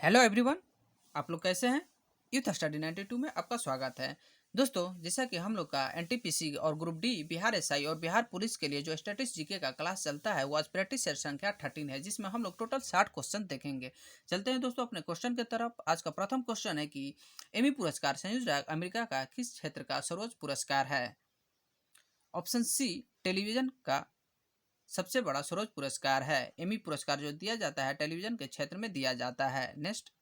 Hello everyone. आप लोग कैसे हैं? यूथ स्टडी 92 में आपका स्वागत है। दोस्तों, जैसा कि हम लोग का एनटीपीसी और ग्रुप डी बिहार एसआई और बिहार पुलिस के लिए जो स्टैटिस जीके का क्लास चलता है वो आज प्रैक्टिस सेट संख्या 13 है, जिसमें हम लोग टोटल 60 क्वेश्चन देखेंगे। चलते हैं दोस्तों अपने क्वेश्चन की तरफ। आज का प्रथम क्वेश्चन है कि एमी पुरस्कार संयुक्त राज्य अमेरिका का किस क्षेत्र का सर्वोच्च पुरस्कार है? ऑप्शन सी, टेलीविजन का सबसे बड़ा सर्वोच्च पुरस्कार है। एमी पुरस्कार जो दिया जाता है टेलीविजन के क्षेत्र में दिया जाता है। नेक्स्ट,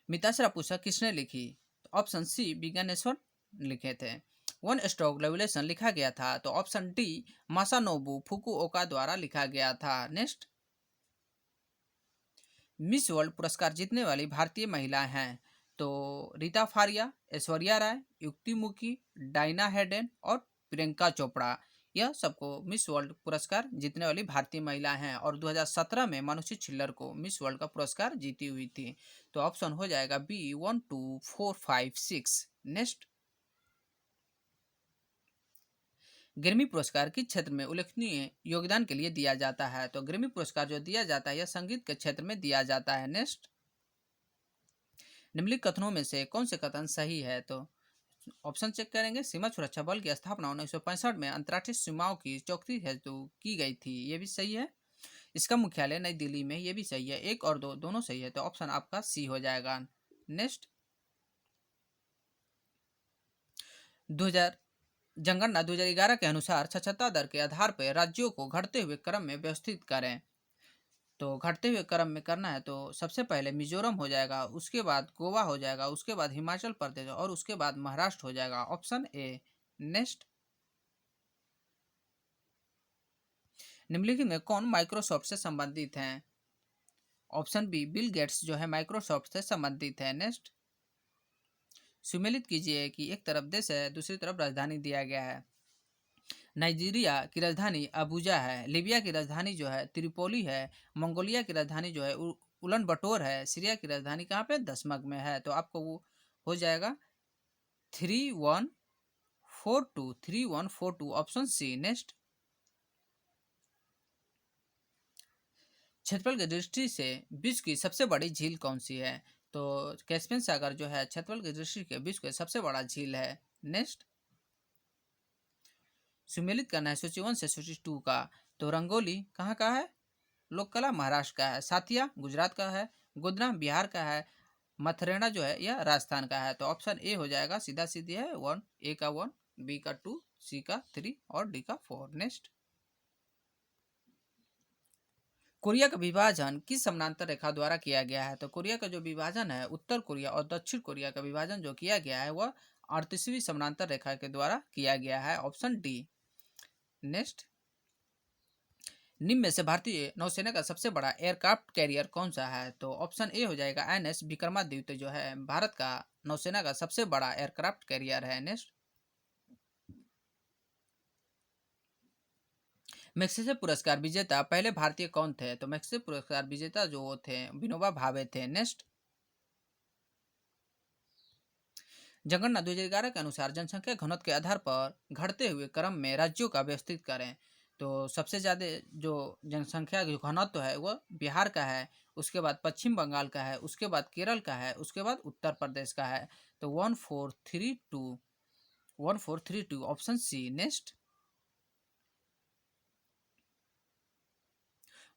मिताश्रा पुस्तक किसने लिखी? तो ऑप्शन सी, विज्ञानेश्वर लिखे थे। वन स्ट्रोक रेवोल्यूशन लिखा गया था, तो ऑप्शन डी, मासानोबू फुकुओका द्वारा लिखा गया था। नेक्स्ट, मिस वर्ल्ड पुरस्कार जीतने वाली भारतीय महिला हैं, तो रीता फारिया, ऐश्वर्या राय, युक्ति मुखी, डायना हेडेन और प्रियंका चोपड़ा। यह सबको मिस वर्ल्ड पुरस्कार जीतने वाली भारतीय महिला हैं और 2017 में मानुषी छिल्लर को मिस वर्ल्ड का पुरस्कार जीती हुई थी। तो ऑप्शन हो जाएगा बी 1 2 4 5 6। नेक्स्ट, ग्रैमी पुरस्कार किस क्षेत्र में उल्लेखनीय योगदान के लिए दिया जाता है? तो ग्रैमी पुरस्कार जो दिया जाता है यह संगीत के क्षेत्र में दिया जाता है। नेक्स्ट, निम्नलिखित कथनों में से कौन से कथन सही है? तो ऑप्शन चेक करेंगे। सीमा सुरक्षा बल की स्थापना 1965 में अंतर्राष्ट्रीय सीमाओं की चौकसी हेतु की गई थी, ये भी सही है। इसका मुख्यालय नई दिल्ली में, ये भी सही है। एक और दो दोनों सही है, तो ऑप्शन आपका सी हो जाएगा। नेक्स्ट, 2000 जनगणना 2011 के अनुसार साक्षरता दर के आधार पर राज्यों को घटते हुए क्रम में व्यवस्थित करें। तो घटते हुए क्रम में करना है तो सबसे पहले मिजोरम हो जाएगा, उसके बाद गोवा हो जाएगा, उसके बाद हिमाचल प्रदेश और उसके बाद महाराष्ट्र हो जाएगा। Option A. नेक्स्ट, निम्नलिखित में कौन माइक्रोसॉफ्ट से संबंधित हैं? ऑप्शन बी, बिल गेट्स जो है माइक्रोसॉफ्ट से संबंधित है। नेक्स्ट, सुमेलित कीजिए कि एक तरफ देश है, दूसरी तरफ राजधानी दिया गया है। नाइजीरिया की राजधानी अबूजा है, लीबिया की राजधानी जो है त्रिपोली है, मंगोलिया की राजधानी जो है उलन बटोर है, सीरिया की राजधानी कहाँ पे? दशमग में है। तो आपको वो हो जाएगा 3142, 3142 ऑप्शन सी। नेक्स्ट, क्षेत्रफल की दृष्टि से विश्व की सबसे बड़ी झील कौन सी है? तो कैस्पियन सागर जो है क्षेत्रफल की दृष्टि से विश्व का सबसे बड़ा झील है। नेक्स्ट, सुमेलित करना है सूची 1 से सूची 2 का। तो रंगोली कहाँ का है? लोक कला महाराष्ट्र का है। साथिया गुजरात का है। गोधना बिहार का है। मथुरेना जो है यह राजस्थान का है। तो ऑप्शन ए हो जाएगा, सीधा सीधी है। 1 ए का 1, बी का 2, सी का 3 और डी का 4। नेक्स्ट, कोरिया का विभाजन किस समानांतर रेखा द्वारा किया गया है? तो कोरिया का जो विभाजन है, उत्तर कोरिया और दक्षिण कोरिया का विभाजन जो किया गया है वह 38वीं समानांतर रेखा के द्वारा किया गया है। Option D. नेक्स्ट, निम्न में से भारतीय नौसेना का सबसे बड़ा एयरक्राफ्ट कैरियर कौन सा है? तो ऑप्शन ए हो जाएगा, एनएस विक्रमादित्य जो है भारत का नौसेना का सबसे बड़ा एयरक्राफ्ट कैरियर है। नेक्स्ट, मैग्सेसे पुरस्कार विजेता पहले भारतीय कौन थे? तो मैग्सेसे पुरस्कार विजेता जो वो थे विनोबा भावे थे। नेक्स्ट, जनगणना 2011 के अनुसार जनसंख्या घनत्व के आधार पर घटते हुए क्रम में राज्यों का व्यवस्थित करें। तो सबसे ज़्यादा जो जनसंख्या जो घनत्व है वह बिहार का है, उसके बाद पश्चिम बंगाल का है, उसके बाद केरल का है, उसके बाद उत्तर प्रदेश का है। तो 1432, 1432 ऑप्शन सी। नेक्स्ट,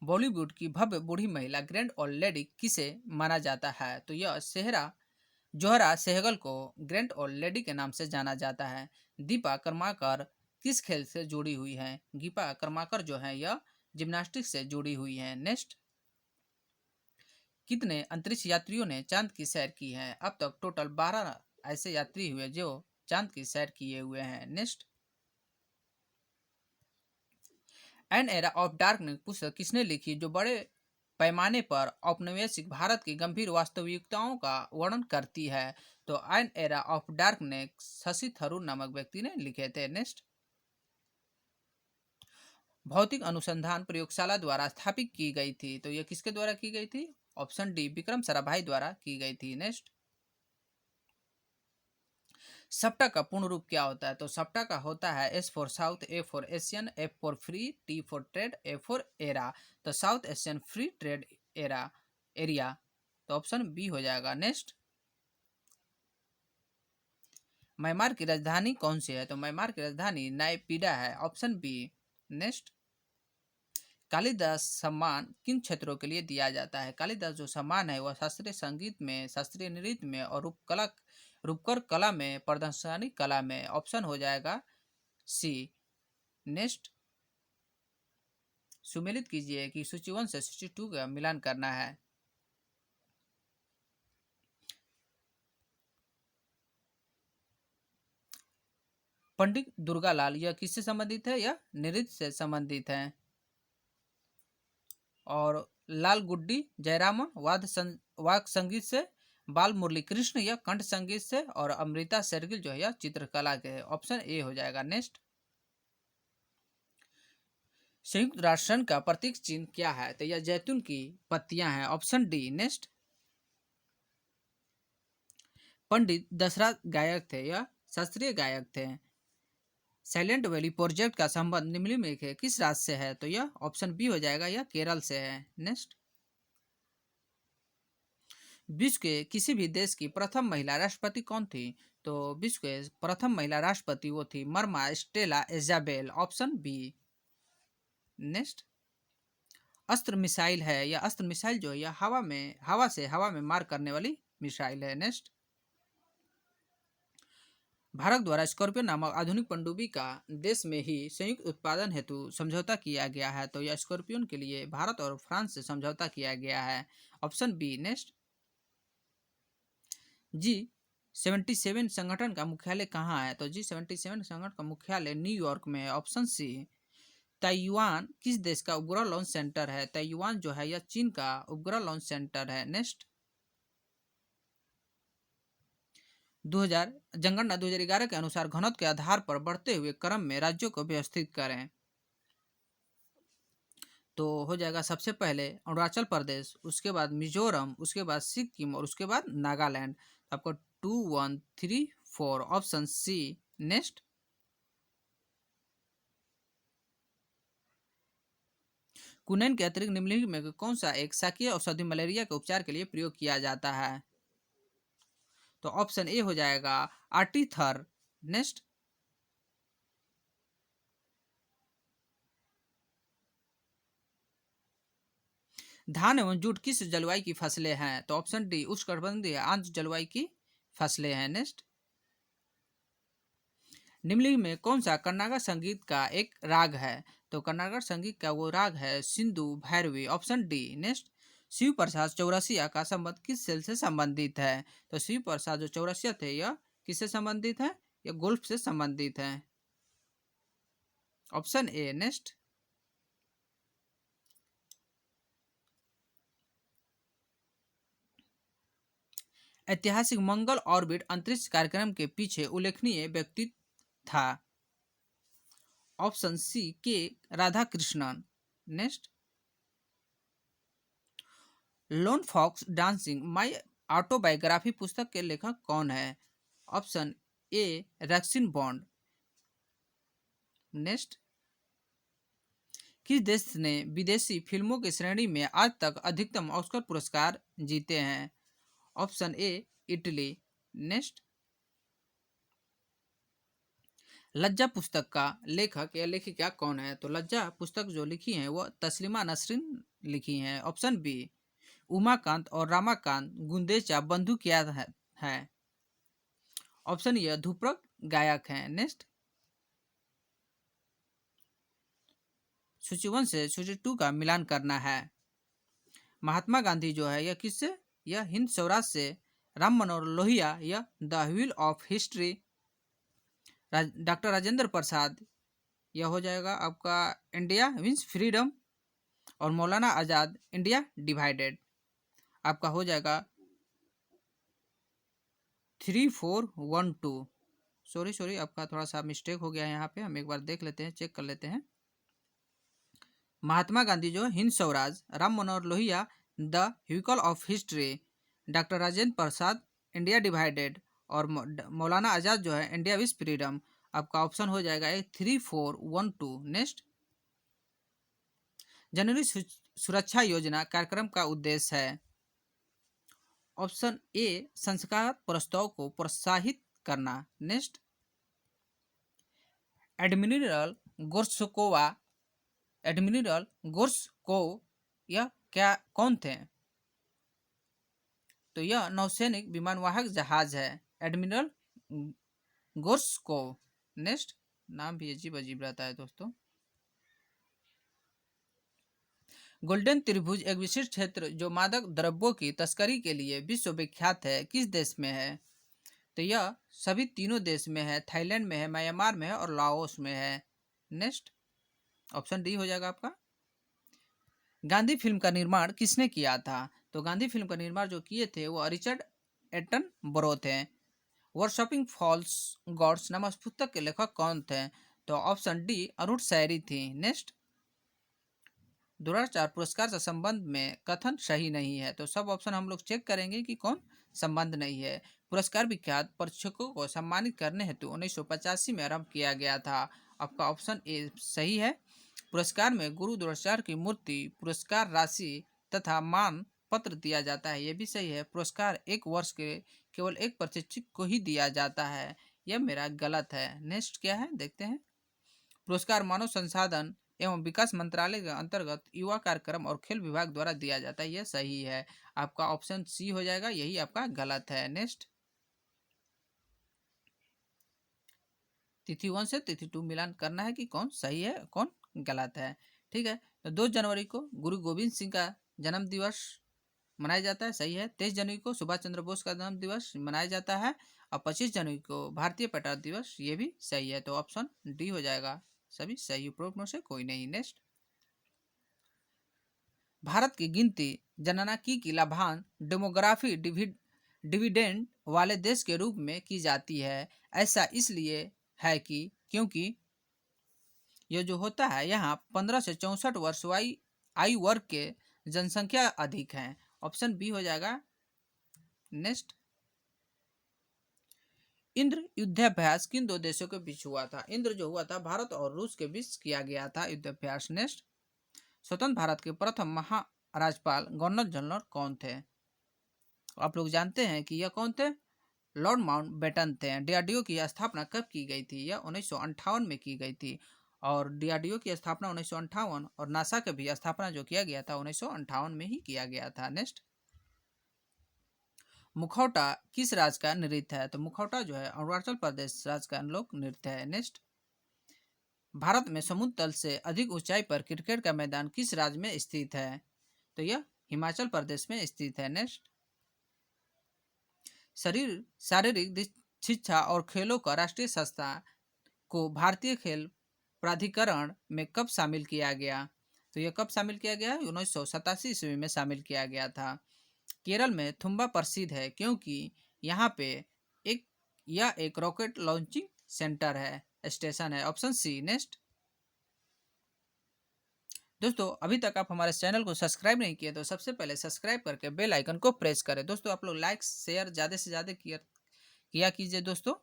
बॉलीवुड की भव्य बूढ़ी महिला ग्रैंड ओल्ड लेडी किसे माना जाता है? तो यह जोहरा सहगल को ग्रैंड ओल्ड लेडी के नाम से जाना जाता है। दीपा कर्माकर किस खेल से जुड़ी हुई हैं? दीपा कर्माकर जो है यह जिम्नास्टिक्स से जुड़ी हुई हैं। नेक्स्ट, कितने अंतरिक्ष यात्रियों ने चांद की सैर की है? अब तक टोटल 12 ऐसे यात्री हुए जो चांद की सैर किए हुए हैं। Next, an era of darkness पुस्तक किसने लिखी जो बड़े पैमाने पर औपनिवेशिक भारत की गंभीर वास्तविकताओं का वर्णन करती है? तो an era of darkness Shashi Tharoor नामक व्यक्ति ने लिखे थे। नेक्स्ट, भौतिक अनुसंधान प्रयोगशाला द्वारा स्थापित की गई थी, तो यह किसके द्वारा की गई थी? ऑप्शन डी, विक्रम साराभाई द्वारा की गई थी। नेक्स्ट, सप्टा का पूर्ण रूप क्या होता है? तो सप्टा का होता है S for south, A for Asian, F for free, T for trade, A for area. तो south Asian free trade area, तो ऑप्शन बी हो जाएगा। नेक्स्ट, म्यांमार की राजधानी कौन सी है? तो म्यांमार की राजधानी नायपीडा है, ऑप्शन बी। नेक्स्ट, कालिदास सम्मान किन क्षेत्रों के लिए दिया जाता है? कालिदास जो सम्मान है वह शास्त्रीय संगीत में, शास्त्रीय नृत्य में और रूपकर कला में, प्रदर्शनी कला में। ऑप्शन हो जाएगा सी। नेक्स्ट, सुमेलित कीजिए कि सूची 1 से सूची 2 का मिलान करना है। पंडित दुर्गालाल यह किससे संबंधित है? यह नृत्य से संबंधित है। और लाल गुड्डी जयरामन वाद्य संगीत से, बाल मुरली कृष्ण यह कंठ संगीत से, और अमृता शेरगिल जो है यह चित्रकला के है। ऑप्शन ए हो जाएगा। नेक्स्ट, संयुक्त राष्ट्र संघ का प्रतीक चिन्ह क्या है? तो यह जैतून की पत्तियां हैं, ऑप्शन डी। नेक्स्ट, पंडित दशरथ गायक थे, यह शास्त्रीय गायक थे। साइलेंट वैली प्रोजेक्ट का संबंध निम्नलिखित में किस राज्य से है? तो यह ऑप्शन बी हो जाएगा, यह केरल से है। नेक्स्ट, विश्व के किसी भी देश की प्रथम महिला राष्ट्रपति कौन थी? तो विश्व के प्रथम महिला राष्ट्रपति वो थी मर्मा Estela Isabel, option B. Next, Astra missile है, यह अस्त्र मिसाइल जो है यह हवा में मार करने वाली मिसाइल है। नेक्स्ट, भारत द्वारा स्कॉर्पियो नामक आधुनिक पनडुब्बी का देश में ही संयुक्त उत्पादन हेतु समझौता किया गया है। तो यह स्कॉर्पियन के लिए भारत और फ्रांस से समझौता किया गया है, ऑप्शन बी। नेक्स्ट, G77 संगठन का मुख्यालय कहाँ है? तो G77 संगठन का मुख्यालय न्यूयॉर्क में है, ऑप्शन सी। ताइवान किस देश का उपग्रह लॉन्च सेंटर है? ताइवान जो है यह चीन का उपग्रह लॉन्च सेंटर है। नेक्स्ट, 2000 जनगणना 2011 के अनुसार घनत्व के आधार पर बढ़ते हुए क्रम में राज्यों को व्यवस्थित करें। तो हो जाएगा सबसे पहले अरुणाचल प्रदेश, उसके बाद मिजोरम, उसके बाद सिक्किम और उसके बाद नागालैंड। आपको 2 1 3 4 ऑप्शन सी। नेक्स्ट, कुनैन के अतिरिक्त निम्नलिखित में कौन सा एक शाकीय औषधि मलेरिया के उपचार के लिए प्रयोग किया जाता है? तो ऑप्शन ए हो जाएगा आर्टीथर। नेक्स्ट, धान एवं जूट किस जलवायु की फसलें हैं? तो ऑप्शन डी उष्णकटिबंधीय आर्द्र जलवायु की फसलें हैं। नेक्स्ट, निम्नलिखित में कौन सा कर्नाटक संगीत का एक राग है? तो कर्नाटक संगीत का वो राग है Sindhu Bhairavi, option D. Next, Shiv Prasad Chaurasia का संबंध किस खेल से संबंधित है? तो शिव प्रसाद जो चौरसिया थे यह किससे संबंधित है? यह गोल्फ से संबंधित है, ऑप्शन ए। नेक्स्ट, ऐतिहासिक मंगल ऑर्बिट अंतरिक्ष कार्यक्रम के पीछे उल्लेखनीय व्यक्तित्व था? Option C K Radhakrishnan. Next, Lone Fox Dancing my autobiography पुस्तक के लेखक कौन है? Option A Ruskin Bond. Next, किस देश ने विदेशी फिल्मों की श्रेणी में आज तक अधिकतम ऑस्कर पुरस्कार जीते हैं? Option A Italy. नेक्स्ट, लज्जा पुस्तक का लेखक या लेखिका कौन है? तो लज्जा पुस्तक जो लिखी है वो तस्लीमा नसरीन लिखी हैं, ऑप्शन बी। उमाकांत और रामाकांत गुंदेचा बंधु क्या है? ऑप्शन ए ध्रुपद गायक हैं। नेक्स्ट, सूची 1 से सूची 2 का मिलान करना है। महात्मा गांधी जो है यह किससे? यह हिंद स्वराज से। राम मनोहर लोहिया यह the wheel of history. Doctor Rajendra Prasad यह हो जाएगा आपका इंडिया विंस फ्रीडम। और मौलाना आज़ाद इंडिया डिवाइडेड। आपका हो जाएगा 3412। सॉरी आपका थोड़ा सा मिस्टेक हो गया है, यहाँ पे हम एक बार देख लेते हैं, चेक कर लेते हैं। महात्मा गांधी जो Hind Swaraj, Ram Manohar Lohia the vehicle of history, doctor Rajendra Prasad India divided और मौलाना आज़ाद जो है इंडिया विथ फ्रीडम। आपका ऑप्शन हो जाएगा 3412। नेक्स्ट, जनवरी सुरक्षा योजना कार्यक्रम का उद्देश्य है? ऑप्शन ए संस्कार प्रस्ताव को प्रोत्साहित करना। नेक्स्ट, एडमिरल गोर्सकोवा एडमिरल गोर्सकोव यह क्या कौन थे? तो यह नौसैनिक विमानवाहक जहाज है, एडमिरल गोर्सकोव। नेक्स्ट, नाम भी अजीब अजीब रहता है दोस्तों। गोल्डन त्रिभुज एक विशिष्ट क्षेत्र जो मादक द्रव्यों की तस्करी के लिए विश्व विख्यात है, किस देश में है? तो यह सभी तीनों देश में है, थाईलैंड में है, म्यांमार में है और लाओस में है। नेक्स्ट, ऑप्शन डी हो जाएगा आपका। गांधी फिल्म का निर्माण किसने किया था? तो गांधी फिल्म का निर्माण जो किए थे वो रिचर्ड एटनबरो थे। वर्शिपिंग फॉल्स गॉड्स नामक पुस्तक के लेखक कौन थे? तो ऑप्शन डी अरुण शैरी थी। नेक्स्ट, दुराचार पुरस्कार से संबंध में कथन सही नहीं है, तो सब ऑप्शन हम लोग चेक करेंगे कि कौन संबंध नहीं है। पुरस्कार विख्यात परीक्षकों को सम्मानित करने हेतु 1985 में आरंभ किया गया था। आपका ऑप्शन ए सही है। पुरस्कार में गुरु द्रोणाचार्य की मूर्ति, पुरस्कार राशि तथा मान पत्र दिया जाता है, यह भी सही है। पुरस्कार एक वर्ष के केवल एक प्रशिक्षक को ही दिया जाता है, यह मेरा गलत है। नेक्स्ट क्या है देखते हैं। पुरस्कार मानव संसाधन एवं विकास मंत्रालय के अंतर्गत युवा कार्यक्रम और खेल विभाग द्वारा दिया जाता है, यह सही है। आपका ऑप्शन सी हो जाएगा, यही आपका गलत है। नेक्स्ट, तिथि 1 से तिथि 2 मिलान करना है कि कौन सही है कौन गलत है। ठीक है, तो 2 जनवरी को गुरु गोविंद सिंह का जन्म दिवस मनाया जाता है, सही है। 23 जनवरी को सुभाष चंद्र बोस का जन्म दिवस मनाया जाता है और 25 जनवरी को भारतीय पटाख दिवस, ये भी सही है। तो ऑप्शन डी हो जाएगा, सभी सही उपरोक्त में से कोई नहीं। नेक्स्ट, भारत की गिनती जननांकी की लाभांश डेमोग्राफी डिविडेंड वाले देश के रूप में की जाती है। ऐसा इसलिए है कि क्योंकि ये जो होता है यहाँ 15 से 64 वर्ष आयु वर्ग के जनसंख्या अधिक है। ऑप्शन बी हो जाएगा। नेक्स्ट, इंद्र युद्धाभ्यास किन दो देशों के बीच हुआ था? इंद्र जो हुआ था भारत और रूस के बीच किया गया था युद्धाभ्यास। नेक्स्ट, स्वतंत्र भारत के प्रथम महाराजपाल गवर्नर जनरल कौन थे? आप लोग जानते हैं कि यह कौन थे? लॉर्ड माउंटबेटन थे। डीआरडीओ की स्थापना कब की गई थी? यह 1958 में की गई थी और डीआरडीओ की स्थापना 1958 और नासा की भी स्थापना जो किया गया था 1958 में ही किया गया था। नेक्स्ट, मुखौटा किस राज्य का नृत्य है? तो मुखौटा जो है अरुणाचल प्रदेश राज्य का लोक नृत्य है। नेक्स्ट, भारत में समुद्र तल से अधिक ऊंचाई पर क्रिकेट का मैदान किस राज्य में स्थित है? तो यह हिमाचल प्रदेश में स्थित है। नेक्स्ट, शारीरिक शिक्षा और खेलों का राष्ट्रीय संस्था को भारतीय खेल प्राधिकरण में कब शामिल किया गया? तो यह कब शामिल किया गया? 1987 ईस्वी में शामिल किया गया था। केरल में थुम्बा प्रसिद्ध है क्योंकि यहाँ पे यह एक रॉकेट लॉन्चिंग सेंटर है, स्टेशन है। Option C. नेक्स्ट, दोस्तों अभी तक आप हमारे चैनल को सब्सक्राइब नहीं किए तो सबसे पहले सब्सक्राइब करके बेल आइकन को प्रेस करें। दोस्तों आप लोग लाइक शेयर ज़्यादा से ज़्यादा किया कीजिए। दोस्तों,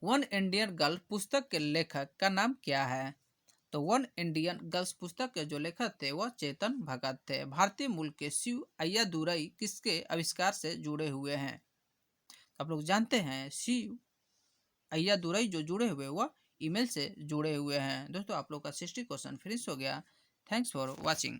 वन इंडियन गर्ल पुस्तक के लेखक का नाम क्या है? तो वन इंडियन गर्ल्स पुस्तक के जो लेखक थे वह चेतन भगत थे। भारतीय मूल के शिव अय्यादुरई किसके आविष्कार से जुड़े हुए हैं? आप लोग जानते हैं शिव अय्यादुरई जो जुड़े हुए वह ईमेल से जुड़े हुए हैं। दोस्तों आप लोग का 60 क्वेश्चन फिनिश हो गया। Thanks for watching.